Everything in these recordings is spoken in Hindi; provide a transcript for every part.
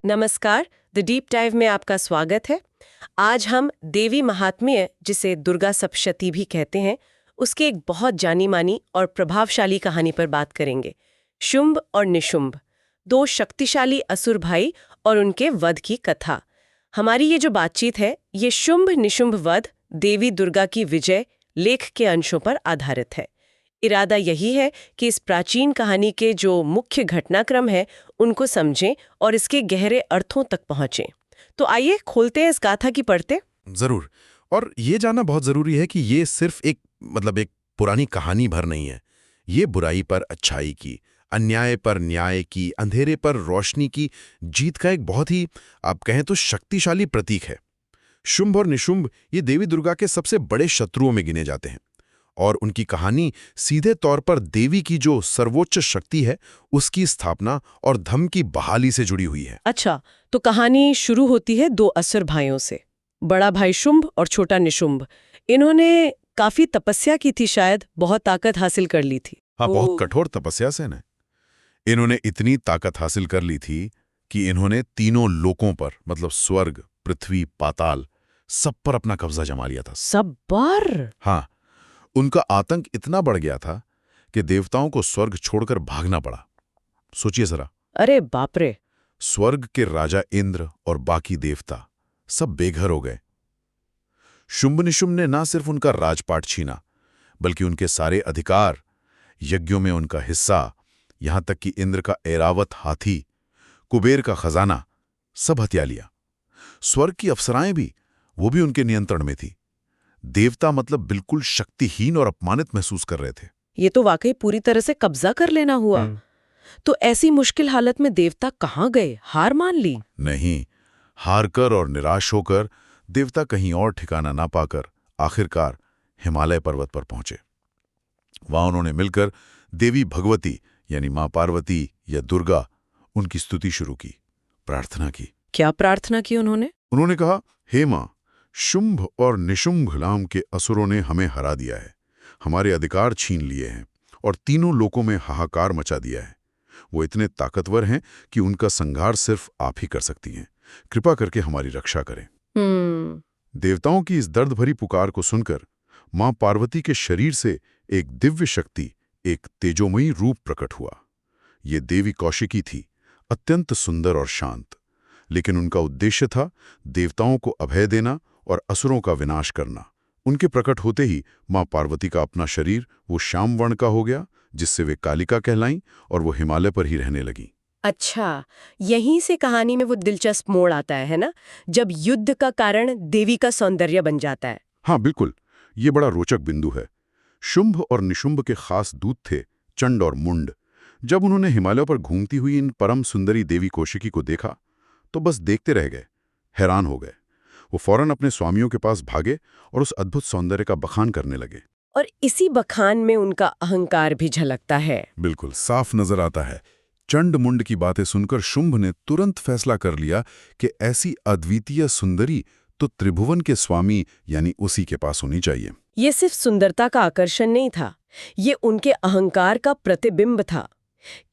नमस्कार, द डीप डाइव में आपका स्वागत है। आज हम देवी महात्म्य, जिसे दुर्गा सप्तशती भी कहते हैं, उसके एक बहुत जानी मानी और प्रभावशाली कहानी पर बात करेंगे। शुंभ और निशुंभ, दो शक्तिशाली असुर भाई और उनके वध की कथा। हमारी ये जो बातचीत है, ये शुंभ निशुंभ वध देवी दुर्गा की विजय लेख के अंशों पर आधारित है। इरादा यही है कि इस प्राचीन कहानी के जो मुख्य घटनाक्रम है उनको समझें और इसके गहरे अर्थों तक पहुंचें। तो आइए खोलते हैं इस गाथा की पढ़ते। जरूर। और ये जानना बहुत जरूरी है कि ये सिर्फ एक पुरानी कहानी भर नहीं है। ये बुराई पर अच्छाई की, अन्याय पर न्याय की, अंधेरे पर रोशनी की जीत का एक बहुत ही, आप कहें तो, शक्तिशाली प्रतीक है। शुंभ और निशुंभ ये देवी दुर्गा के सबसे बड़े शत्रुओं में गिने जाते हैं और उनकी कहानी सीधे तौर पर देवी की जो सर्वोच्च शक्ति है उसकी स्थापना और धर्म की बहाली से जुड़ी हुई है। अच्छा, तो कहानी शुरू होती है दो असुर भाइयों से, बड़ा भाई शुंभ और छोटा निशुंभ। इन्होंने काफी तपस्या की थी, शायद बहुत ताकत हासिल कर ली थी। हाँ, बहुत कठोर तपस्या से न इन्होंने इतनी ताकत हासिल कर ली थी कि इन्होंने तीनों लोकों पर, स्वर्ग, पृथ्वी, पाताल, सब पर अपना कब्जा जमा लिया था। सब पर? हाँ, उनका आतंक इतना बढ़ गया था कि देवताओं को स्वर्ग छोड़कर भागना पड़ा। सोचिए जरा। अरे बाप रे! स्वर्ग के राजा इंद्र और बाकी देवता सब बेघर हो गए। शुंभ निशुंभ ने ना सिर्फ उनका राजपाट छीना, बल्कि उनके सारे अधिकार, यज्ञों में उनका हिस्सा, यहां तक कि इंद्र का ऐरावत हाथी, कुबेर का खजाना, सब हथिया लिया। स्वर्ग की अप्सराएं भी, वो भी उनके नियंत्रण में थी। देवता बिल्कुल शक्तिहीन और अपमानित महसूस कर रहे थे। ये तो वाकई पूरी तरह से कब्जा कर लेना हुआ। तो ऐसी मुश्किल हालत में देवता कहाँ गए? हार मान ली? नहीं, हारकर और निराश होकर देवता कहीं और ठिकाना ना पाकर आखिरकार हिमालय पर्वत पर पहुंचे। वहां उन्होंने मिलकर देवी भगवती यानी मां पार्वती या दुर्गा, उनकी स्तुति शुरू की, प्रार्थना की। क्या प्रार्थना की उन्होंने? उन्होंने कहा, हे मां, शुंभ और निशुंभ नाम के असुरों ने हमें हरा दिया है, हमारे अधिकार छीन लिए हैं और तीनों लोकों में हाहाकार मचा दिया है। वो इतने ताकतवर हैं कि उनका संहार सिर्फ आप ही कर सकती हैं। कृपा करके हमारी रक्षा करें। देवताओं की इस दर्द भरी पुकार को सुनकर मां पार्वती के शरीर से एक दिव्य शक्ति, एक तेजोमयी रूप प्रकट हुआ। ये देवी कौशिकी थी, अत्यंत सुंदर और शांत, लेकिन उनका उद्देश्य था देवताओं को अभय देना और असुरों का विनाश करना। उनके प्रकट होते ही मां पार्वती का अपना शरीर वो श्याम वर्ण का हो गया, जिससे वे कालिका कहलाईं और वो हिमालय पर ही रहने लगी। अच्छा, यहीं से कहानी में वो दिलचस्प मोड़ आता है ना, जब युद्ध का कारण देवी का सौंदर्य बन जाता है। हाँ बिल्कुल, ये बड़ा रोचक बिंदु है। शुंभ और निशुंभ के खास दूत थे चंड और मुंड। जब उन्होंने हिमालय पर घूमती हुई इन परम सुंदरी देवी कौशिकी को देखा तो बस देखते रह गए, हैरान हो गए। वो फौरन अपने स्वामियों के पास भागे और उस अद्भुत सौंदर्य का बखान करने लगे। और इसी बखान में उनका अहंकार भी झलकता है। बिल्कुल साफ नजर आता है। चंड मुंड की बातें सुनकर शुंभ ने तुरंत फैसला कर लिया कि ऐसी अद्वितीय सुंदरी तो त्रिभुवन के स्वामी यानी उसी के पास होनी चाहिए। ये सिर्फ सुंदरता का आकर्षण नहीं था, ये उनके अहंकार का प्रतिबिंब था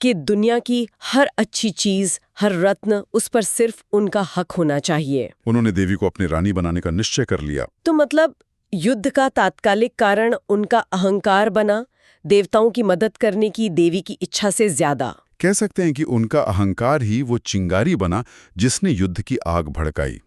कि दुनिया की हर अच्छी चीज, हर रत्न, उस पर सिर्फ उनका हक होना चाहिए। उन्होंने देवी को अपनी रानी बनाने का निश्चय कर लिया। तो युद्ध का तात्कालिक कारण उनका अहंकार बना, देवताओं की मदद करने की देवी की इच्छा से ज्यादा। कह सकते हैं कि उनका अहंकार ही वो चिंगारी बना जिसने युद्ध की आग भड़काई।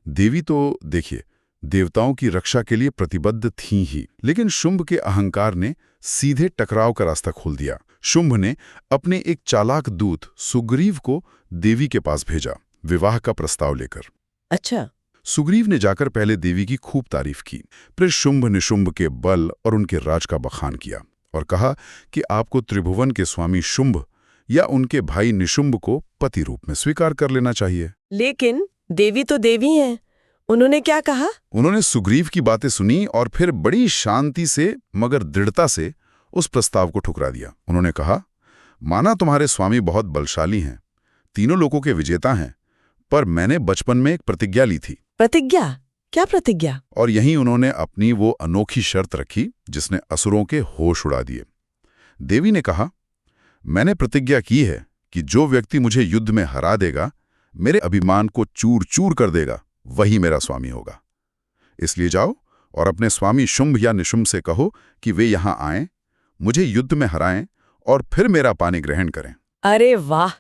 देवी तो देखिए, देवताओं की रक्षा के लिए प्रतिबद्ध थी ही, लेकिन शुंभ के अहंकार ने सीधे टकराव का रास्ता खोल दिया। शुंभ ने अपने एक चालाक दूत सुग्रीव को देवी के पास भेजा, विवाह का प्रस्ताव लेकर। अच्छा। सुग्रीव ने जाकर पहले देवी की खूब तारीफ की, फिर शुंभ निशुंभ के बल और उनके राज का बखान किया और कहा कि आपको त्रिभुवन के स्वामी शुंभ या उनके भाई निशुंभ को पति रूप में स्वीकार कर लेना चाहिए। लेकिन देवी तो देवी हैं, उन्होंने क्या कहा? उन्होंने सुग्रीव की बातें सुनी और फिर बड़ी शांति से मगर दृढ़ता से उस प्रस्ताव को ठुकरा दिया। उन्होंने कहा, माना तुम्हारे स्वामी बहुत बलशाली हैं, तीनों लोकों के विजेता हैं, पर मैंने बचपन में एक प्रतिज्ञा ली थी। प्रतिज्ञा? क्या प्रतिज्ञा? और यहीं उन्होंने अपनी वो अनोखी शर्त रखी जिसने असुरों के होश उड़ा दिए। देवी ने कहा, मैंने प्रतिज्ञा की है कि जो व्यक्ति मुझे युद्ध में हरा देगा, मेरे अभिमान को चूर चूर कर देगा, वही मेरा स्वामी होगा। इसलिए जाओ और अपने स्वामी शुंभ या निशुंभ से कहो कि वे यहां आएं, मुझे युद्ध में हराएं और फिर मेरा पानी ग्रहण करें। अरे वाह,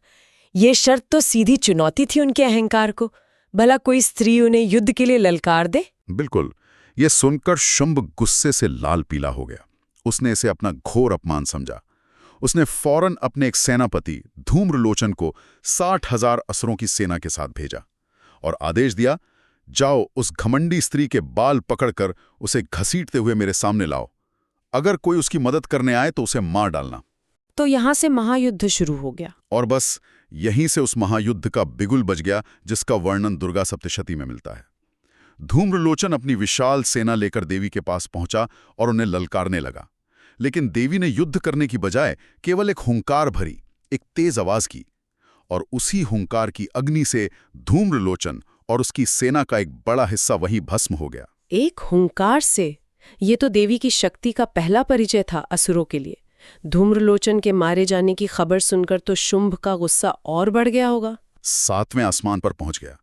ये शर्त तो सीधी चुनौती थी उनके अहंकार को। भला कोई स्त्री उन्हें युद्ध के लिए ललकार दे? बिल्कुल। यह सुनकर शुंभ गुस्से से लाल पीला हो गया। उसने इसे अपना घोर अपमान समझा। उसने फौरन अपने एक सेनापति धूम्रलोचन को 60,000 असुरों की सेना के साथ भेजा और आदेश दिया, जाओ उस घमंडी स्त्री के बाल पकड़कर उसे घसीटते हुए मेरे सामने लाओ। अगर कोई उसकी मदद करने आए तो उसे मार डालना। तो यहां से महायुद्ध शुरू हो गया। और बस यहीं से उस महायुद्ध का बिगुल बज गया जिसका वर्णन दुर्गा सप्तशती में मिलता है। धूम्रलोचन अपनी विशाल सेना लेकर देवी के पास पहुंचा और उन्हें ललकारने लगा, लेकिन देवी ने युद्ध करने की बजाय केवल एक हुंकार भरी, एक तेज आवाज की, और उसी हुंकार की अग्नि से धूम्रलोचन और उसकी सेना का एक बड़ा हिस्सा वहीं भस्म हो गया। एक हुंकार से? ये तो देवी की शक्ति का पहला परिचय था असुरों के लिए। धूम्रलोचन के मारे जाने की खबर सुनकर तो शुंभ का गुस्सा और बढ़ गया होगा। 7वें आसमान पर पहुंच गया।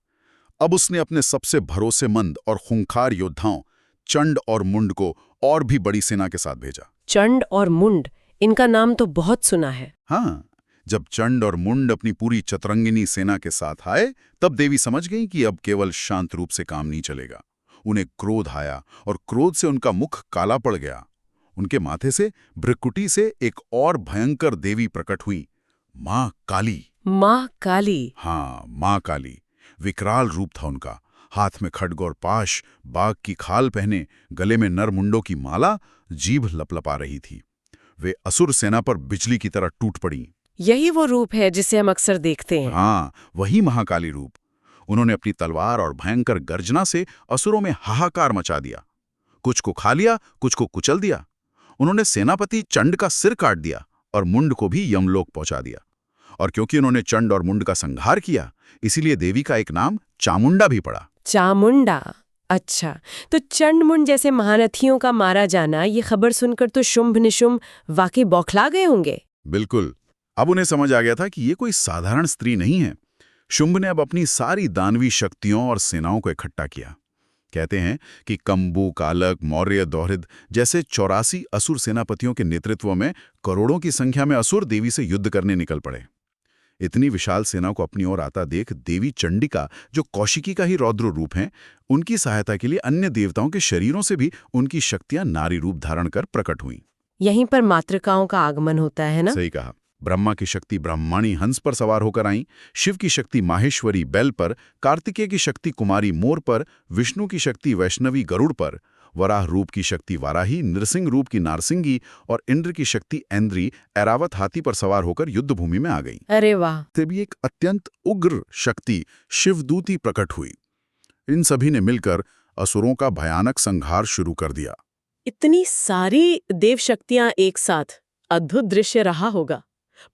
अब उसने अपने सबसे भरोसेमंद और खूंखार योद्धाओं चंड और मुंड को और भी बड़ी सेना के साथ भेजा। चंड और मुंड, इनका नाम तो बहुत सुना है। हाँ, जब चंड और मुंड अपनी पूरी चतरंगिनी सेना के साथ आए, तब देवी समझ गई कि अब केवल शांत रूप से काम नहीं चलेगा। उन्हें क्रोध आया और क्रोध से उनका मुख काला पड़ गया। उनके माथे से भ्रुकुटी से एक और भयंकर देवी प्रकट हुई, मां काली। मां काली? हाँ, मां काली। विकराल रूप था उनका। हाथ में खड्ग और पाश, बाघ की खाल पहने, गले में नरमुंडों की माला, जीभ लपलपा रही थी। वे असुर सेना पर बिजली की तरह टूट पड़ी। यही वो रूप है जिसे हम अक्सर देखते हैं। हाँ, वही महाकाली रूप। उन्होंने अपनी तलवार और भयंकर गर्जना से असुरों में हाहाकार मचा दिया। कुछ को खा लिया, कुछ को कुचल दिया। उन्होंने सेनापति चंड का सिर काट दिया और मुंड को भी यमलोक पहुंचा दिया। और क्योंकि उन्होंने चंड और मुंड का संहार किया, इसीलिए देवी का एक नाम चामुंडा भी पड़ा। चामुंडा? अच्छा, तो चंड मुंड जैसे महारथियों का मारा जाना, ये खबर सुनकर तो शुंभ निशुंभ वाकई बौखला गए होंगे। बिल्कुल। अब उन्हें समझ आ गया था कि ये कोई साधारण स्त्री नहीं है। शुंभ ने अब अपनी सारी दानवी शक्तियों और सेनाओं को इकट्ठा किया। कहते हैं कि कंबू, कालक, मौर्य, दौहिद जैसे 84 असुर सेनापतियों के नेतृत्व में करोड़ों की संख्या में असुर देवी से युद्ध करने निकल पड़े। इतनी विशाल सेना को अपनी ओर आता देख देवी चंडिका, जो कौशिकी का ही रौद्र रूप हैं, उनकी सहायता के लिए अन्य देवताओं के शरीरों से भी उनकी शक्तियां नारी रूप धारण कर प्रकट हुईं। यहीं पर मातृकाओं का आगमन होता है ना? सही कहा। ब्रह्मा की शक्ति ब्रह्माणी हंस पर सवार होकर आईं, शिव की शक्ति माहेश्वरी बैल पर, कार्तिकेय की शक्ति कुमारी मोर पर, विष्णु की शक्ति वैष्णवी गरुड़ पर, वराह रूप की शक्ति वाराही, नृसिंह रूप की नारसिंगी और इंद्र की शक्ति ऐन्द्री ऐरावत हाथी पर सवार होकर युद्धभूमि में आ गई। अरे वाह! तभी एक अत्यंत उग्र शक्ति शिवदूती प्रकट हुई। इन सभी ने मिलकर असुरों का भयानक संहार शुरू कर दिया। इतनी सारी देव शक्तियां एक साथ, अद्भुत दृश्य रहा होगा।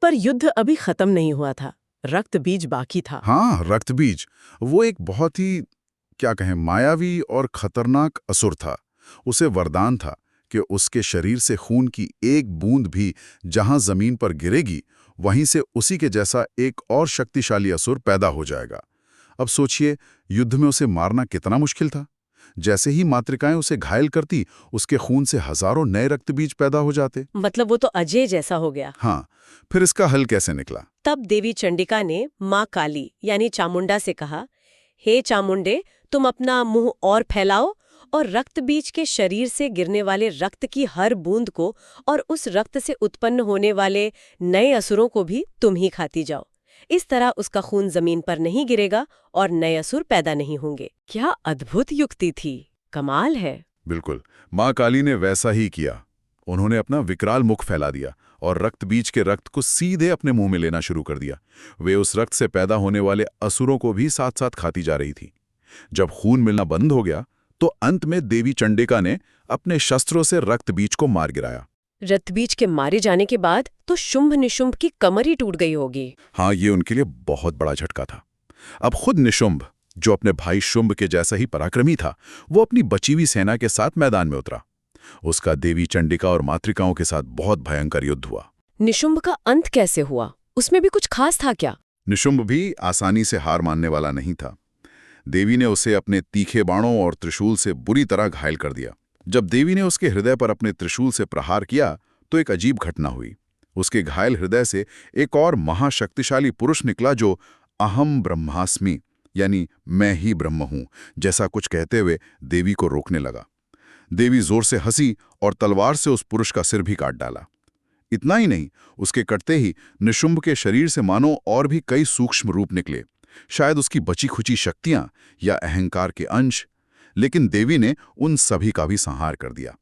पर युद्ध अभी खत्म नहीं हुआ था, रक्त बीज बाकी था। हाँ, रक्त बीज, वो एक बहुत ही क्या कहें मायावी और खतरनाक असुर था। उसे वरदान था कि उसके शरीर से खून की एक बूंद भी जहां जमीन पर गिरेगी, वहीं से उसी के जैसा एक और शक्तिशाली असुर पैदा हो जाएगा। अब सोचिए, युद्ध में उसे मारना कितना मुश्किल था। जैसे ही मातृकाएं उसे घायल करती, उसके खून से हजारों नए रक्त बीज पैदा हो जाते। मतलब वो तो अजय जैसा हो गया। हाँ, फिर इसका हल कैसे निकला? तब देवी चंडिका ने मां काली यानी चामुंडा से कहा, हे चामुंडे, तुम अपना मुंह और फैलाओ और रक्त बीज के शरीर से गिरने वाले रक्त की हर बूंद को और उस रक्त से उत्पन्न होने वाले नए असुरों को भी तुम ही खाती जाओ। इस तरह उसका खून जमीन पर नहीं गिरेगा और नए असुर पैदा नहीं होंगे। क्या अद्भुत युक्ति थी, कमाल है। बिल्कुल, मां काली ने वैसा ही किया। उन्होंने अपना विकराल मुख फैला दिया और रक्त बीज के रक्त को सीधे अपने मुंह में लेना शुरू कर दिया। वे उस रक्त से पैदा होने वाले असुरों को भी साथ साथ खाती जा रही थी। जब खून मिलना बंद हो गया, तो अंत में देवी चंडिका ने अपने शस्त्रों से रक्त बीज को मार गिराया। रक्त बीज के मारे जाने के बाद तो शुंभ निशुंभ की कमर ही टूट गई होगी। हाँ, ये उनके लिए बहुत बड़ा झटका था। अब खुद निशुंभ, जो अपने भाई शुंभ के जैसा ही पराक्रमी था, वो अपनी बची हुई सेना के साथ मैदान में उतरा। उसका देवी चंडिका और मातृकाओं के साथ बहुत भयंकर युद्ध हुआ। निशुंभ का अंत कैसे हुआ? उसमें भी कुछ खास था क्या? निशुंभ भी आसानी से हार मानने वाला नहीं था। देवी ने उसे अपने तीखे बाणों और त्रिशूल से बुरी तरह घायल कर दिया। जब देवी ने उसके हृदय पर अपने त्रिशूल से प्रहार किया तो एक अजीब घटना हुई। उसके घायल हृदय से एक और महाशक्तिशाली पुरुष निकला जो अहम ब्रह्मास्मि यानी मैं ही ब्रह्म हूं जैसा कुछ कहते हुए देवी को रोकने लगा। देवी जोर से हंसी और तलवार से उस पुरुष का सिर भी काट डाला। इतना ही नहीं, उसके कटते ही निशुंभ के शरीर से मानो और भी कई सूक्ष्म रूप निकले, शायद उसकी बची खुची शक्तियां या अहंकार के अंश। लेकिन देवी ने उन सभी का भी संहार कर दिया।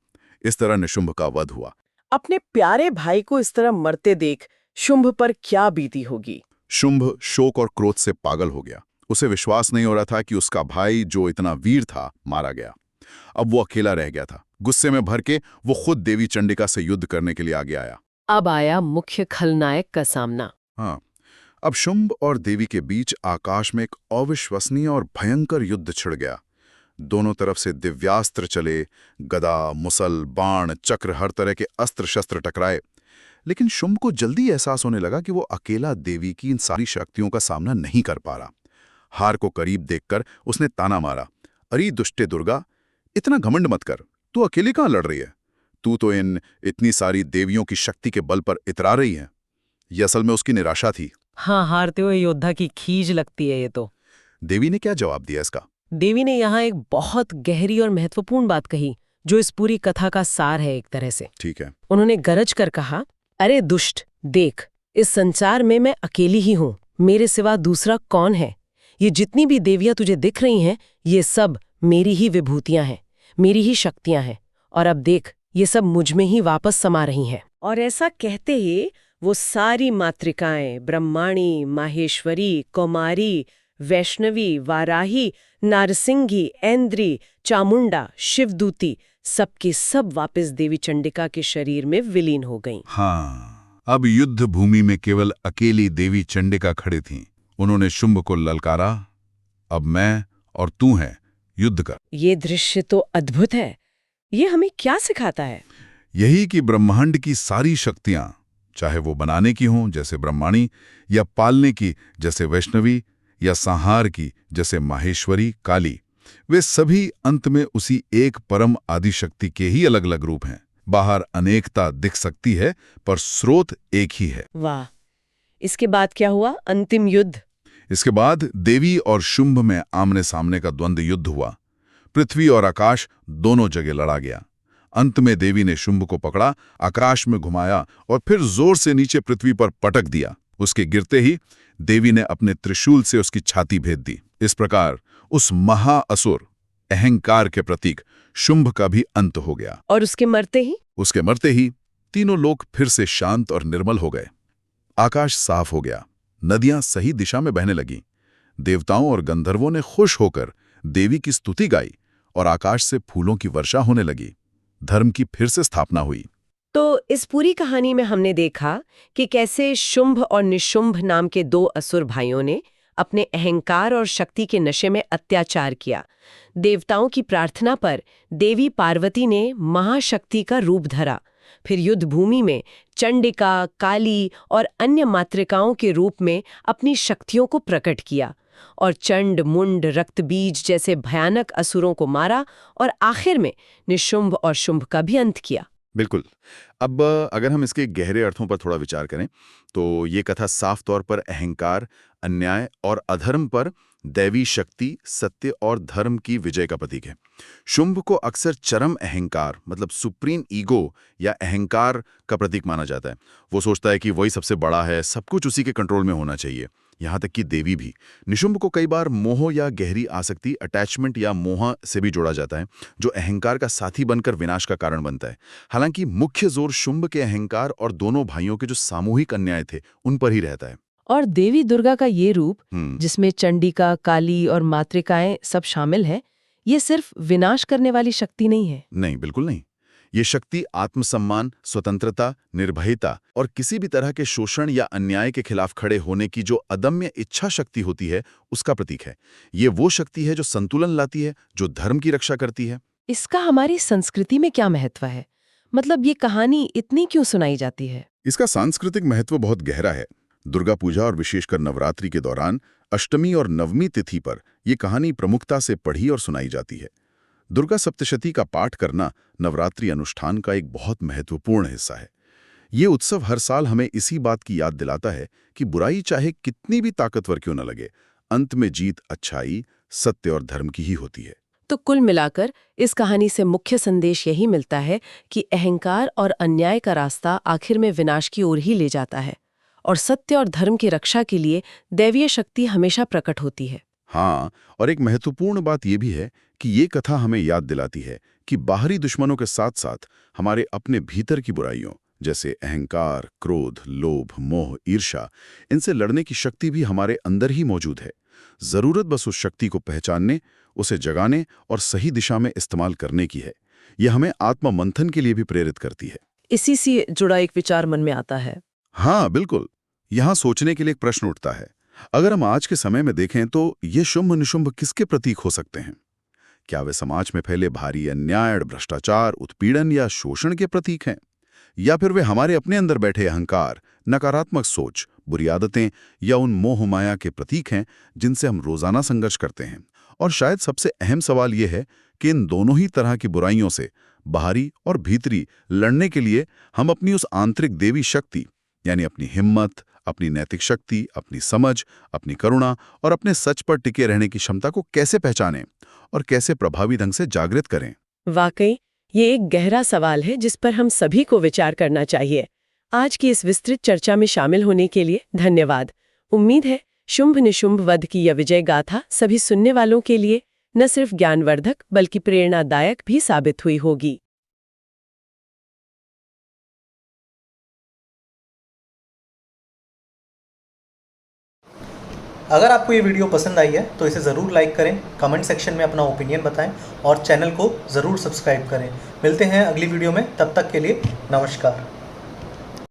इस तरह निशुंभ का वध हुआ। अपने प्यारे भाई को इस तरह मरते देख शुंभ पर क्या बीती होगी। शुंभ शोक और क्रोध से पागल हो गया। उसे विश्वास नहीं हो रहा था कि उसका भाई जो इतना वीर था मारा गया। अब वो अकेला रह गया था। गुस्से में भर के वो खुद देवी चंडिका से युद्ध करने के लिए आगे आया। अब आया मुख्य खलनायक का सामना। हाँ, अब शुंभ और देवी के बीच आकाश में एक अविश्वसनीय और भयंकर युद्ध छिड़ गया। दोनों तरफ से दिव्यास्त्र चले, गदा, मुसल, बाण, चक्र, हर तरह के अस्त्र शस्त्र टकराए। लेकिन शुंभ को जल्दी एहसास होने लगा कि वो अकेला देवी की इन सारी शक्तियों का सामना नहीं कर पा रहा। हार को करीब देखकर उसने ताना मारा, अरे दुष्टे दुर्गा, इतना घमंड मत कर। तू अकेले कहाँ लड़ रही है? तू तो इतनी सारी देवियों की शक्ति के बल पर इतरा रही है। यह असल में उसकी निराशा थी। हाँ, हारते हुए योद्धा की खीज लगती है ये तो। देवी ने क्या जवाब दिया इसका? देवी ने यहाँ एक बहुत गहरी और महत्वपूर्ण बात कही, जो इस पूरी कथा का सार है एक तरह से। ठीक है। उन्होंने गरज कर कहा, अरे दुष्ट, देख, इस संसार में मैं अकेली ही हूँ, मेरे सिवा दूसरा कौन है? ये जितनी भी देवियां तुझे दिख रही हैं, ये सब मेरी ही विभूतियां हैं, मेरी ही शक्तियां हैं, और अब देख, ये सब मुझ में ही वापस समा रही हैं। और ऐसा कहते ही वो सारी मातृकाएं, ब्रह्माणी, माहेश्वरी, कौमारी, वैष्णवी, वाराही, नारसिंगी, ऐन्द्री, चामुंडा, शिवदूती, सबकी सब वापस देवी चंडिका के शरीर में विलीन हो गईं। हाँ, अब युद्ध भूमि में केवल अकेली देवी चंडिका खड़ी थीं। उन्होंने शुंभ को ललकारा, अब मैं और तू हैं, युद्ध कर। ये दृश्य तो अद्भुत है। ये हमें क्या सिखाता है? यही कि ब्रह्मांड की सारी शक्तियां, चाहे वो बनाने की हों जैसे ब्रह्माणी, या पालने की जैसे वैष्णवी, या संहार की जैसे माहेश्वरी, काली, वे सभी अंत में उसी एक परम आदिशक्ति के ही अलग अलग रूप हैं। बाहर अनेकता दिख सकती है पर स्रोत एक ही है। वाह! इसके बाद क्या हुआ? अंतिम युद्ध। इसके बाद देवी और शुंभ में आमने सामने का द्वंद्व युद्ध हुआ। पृथ्वी और आकाश दोनों जगह लड़ा गया। अंत में देवी ने शुंभ को पकड़ा, आकाश में घुमाया और फिर जोर से नीचे पृथ्वी पर पटक दिया। उसके गिरते ही देवी ने अपने त्रिशूल से उसकी छाती भेद दी। इस प्रकार उस महाअसुर, अहंकार के प्रतीक शुंभ का भी अंत हो गया। और उसके मरते ही तीनों लोग फिर से शांत और निर्मल हो गए। आकाश साफ हो गया, नदियां सही दिशा में बहने लगीं। देवताओं और गंधर्वों ने खुश होकर देवी की स्तुति गाई और आकाश से फूलों की वर्षा होने लगी। धर्म की फिर से स्थापना हुई। तो इस पूरी कहानी में हमने देखा कि कैसे शुंभ और निशुंभ नाम के दो असुर भाइयों ने अपने अहंकार और शक्ति के नशे में अत्याचार किया। देवताओं की प्रार्थना पर देवी पार्वती ने महाशक्ति का रूप धरा। फिर युद्ध भूमि में चंडिका, काली और अन्य मातृकाओं के रूप में अपनी शक्तियों को प्रकट किया और चंड, मुंड, रक्तबीज जैसे भयानक असुरों को मारा और आखिर में निशुंभ और शुंभ का भी अंत किया। बिल्कुल। अब अगर हम इसके गहरे अर्थों पर थोड़ा विचार करें तो ये कथा साफ तौर पर अहंकार, अन्याय और अधर्म पर दैवी शक्ति, सत्य और धर्म की विजय का प्रतीक है। शुंभ को अक्सर चरम अहंकार मतलब सुप्रीम ईगो या अहंकार का प्रतीक माना जाता है। वो सोचता है कि वही सबसे बड़ा है, सब कुछ उसी के कंट्रोल में होना चाहिए, यहाँ तक कि देवी भी। निशुंभ को कई बार मोह या गहरी आसक्ति, अटैचमेंट या मोह से भी जोड़ा जाता है, जो अहंकार का साथी बनकर विनाश का कारण बनता है। हालांकि मुख्य जोर शुंभ के अहंकार और दोनों भाइयों के जो सामूहिक अन्याय थे उन पर ही रहता है। और देवी दुर्गा का ये रूप, जिसमें चंडिका, काली और मातृकाएं सब शामिल हैं, ये सिर्फ विनाश करने वाली शक्ति नहीं है। नहीं, बिल्कुल नहीं। ये शक्ति आत्मसम्मान, स्वतंत्रता, निर्भयता और किसी भी तरह के शोषण या अन्याय के खिलाफ खड़े होने की जो अदम्य इच्छा शक्ति होती है, उसका प्रतीक है। ये वो शक्ति है जो संतुलन लाती है, जो धर्म की रक्षा करती है। इसका हमारी संस्कृति में क्या महत्व है? मतलब ये कहानी इतनी क्यों सुनाई जाती है? इसका सांस्कृतिक महत्व बहुत गहरा है। दुर्गा पूजा और विशेषकर नवरात्रि के दौरान अष्टमी और नवमी तिथि पर यह कहानी प्रमुखता से पढ़ी और सुनाई जाती है। दुर्गा सप्तशती का पाठ करना नवरात्रि अनुष्ठान का एक बहुत महत्वपूर्ण हिस्सा है। ये उत्सव हर साल हमें इसी बात की याद दिलाता है कि बुराई चाहे कितनी भी ताकतवर क्यों न लगे, अंत में जीत अच्छाई, सत्य और धर्म की ही होती है। तो कुल मिलाकर इस कहानी से मुख्य संदेश यही मिलता है कि अहंकार और अन्याय का रास्ता आखिर में विनाश की ओर ही ले जाता है और सत्य और धर्म की रक्षा के लिए दैवीय शक्ति हमेशा प्रकट होती है। हाँ, और एक महत्वपूर्ण बात यह भी है कि ये कथा हमें याद दिलाती है कि बाहरी दुश्मनों के साथ साथ हमारे अपने भीतर की बुराइयों जैसे अहंकार, क्रोध, लोभ, मोह, ईर्ष्या, इनसे लड़ने की शक्ति भी हमारे अंदर ही मौजूद है। जरूरत बस उस शक्ति को पहचानने, उसे जगाने और सही दिशा में इस्तेमाल करने की है। यह हमें आत्म मंथन के लिए भी प्रेरित करती है। इसी से जुड़ा एक विचार मन में आता है। हाँ बिल्कुल, यहाँ सोचने के लिए एक प्रश्न उठता है। अगर हम आज के समय में देखें तो ये शुंभ निशुंभ किसके प्रतीक हो सकते हैं? क्या वे समाज में फैले भारी अन्याय, भ्रष्टाचार, उत्पीड़न या शोषण के प्रतीक हैं? या फिर वे हमारे अपने अंदर बैठे अहंकार, नकारात्मक सोच, बुरी आदतें या उन मोह माया के प्रतीक हैं जिनसे हम रोजाना संघर्ष करते हैं? और शायद सबसे अहम सवाल यह है कि इन दोनों ही तरह की बुराइयों से बाहरी और भीतरी लड़ने के लिए हम अपनी उस आंतरिक देवी शक्ति यानी अपनी हिम्मत, अपनी नैतिक शक्ति, अपनी समझ, अपनी करुणा और अपने सच पर टिके रहने की क्षमता को कैसे पहचानें और कैसे प्रभावी ढंग से जागृत करें? वाकई ये एक गहरा सवाल है जिस पर हम सभी को विचार करना चाहिए। आज की इस विस्तृत चर्चा में शामिल होने के लिए धन्यवाद। उम्मीद है शुंभ निशुंभ वध की यह विजय गाथा सभी सुनने वालों के लिए न सिर्फ ज्ञानवर्धक बल्कि प्रेरणादायक भी साबित हुई होगी। अगर आपको ये वीडियो पसंद आई है तो इसे ज़रूर लाइक करें, कमेंट सेक्शन में अपना ओपिनियन बताएं और चैनल को ज़रूर सब्सक्राइब करें। मिलते हैं अगली वीडियो में, तब तक के लिए नमस्कार।